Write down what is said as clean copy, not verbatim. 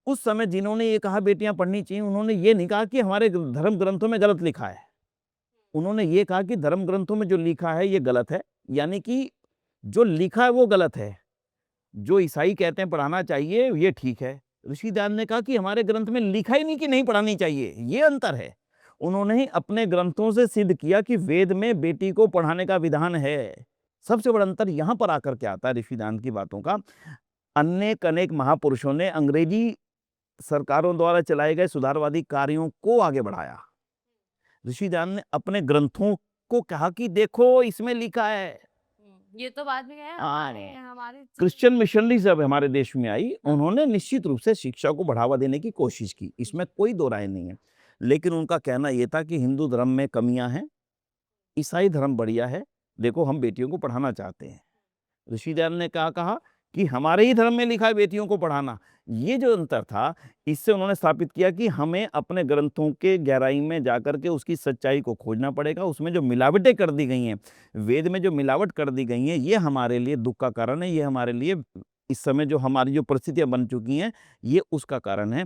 उस समय जिन्होंने ये कहा बेटियां पढ़नी चाहिए, उन्होंने ये नहीं कहा कि हमारे धर्म ग्रंथों में गलत लिखा है। उन्होंने ये कहा कि धर्म ग्रंथों में जो लिखा है ये गलत है, यानी कि जो लिखा है वो गलत है। जो ईसाई कहते हैं पढ़ाना चाहिए ये ठीक है। ऋषिदान ने कहा कि हमारे ग्रंथ में लिखा ही नहीं कि नहीं पढ़ानी चाहिए, ये अंतर है। उन्होंने अपने ग्रंथों से सिद्ध किया कि वेद में बेटी को पढ़ाने का विधान है। सबसे बड़ा अंतर यहाँ पर आकर के आता है ऋषिदान की बातों का। अनेक महापुरुषों ने अंग्रेजी सरकारों द्वारा चलाए गए सुधारवादी कार्यों को आगे बढ़ाया। ऋषिदान ने अपने ग्रंथों को कहा कि देखो इसमें लिखा है। ये तो बाद में क्या है, हाँ, हमारे हमारे क्रिश्चियन मिशनरी जब हमारे देश में आई, उन्होंने निश्चित रूप से शिक्षा को बढ़ावा देने की कोशिश की, इसमें कोई दो राय नहीं है। लेकिन उनका कहना यह था कि हिंदू धर्म में कमियां हैं, ईसाई धर्म बढ़िया है, देखो हम बेटियों को पढ़ाना चाहते हैं। ऋषिदान ने कहा कि हमारे ही धर्म में लिखा है बेटियों को पढ़ाना। ये जो अंतर था, इससे उन्होंने स्थापित किया कि हमें अपने ग्रंथों के गहराई में जाकर के उसकी सच्चाई को खोजना पड़ेगा। उसमें जो मिलावटें कर दी गई हैं, वेद में जो मिलावट कर दी गई हैं, ये हमारे लिए दुख का कारण है। ये हमारे लिए इस समय जो हमारी जो परिस्थितियां बन चुकी हैं, ये उसका कारण है।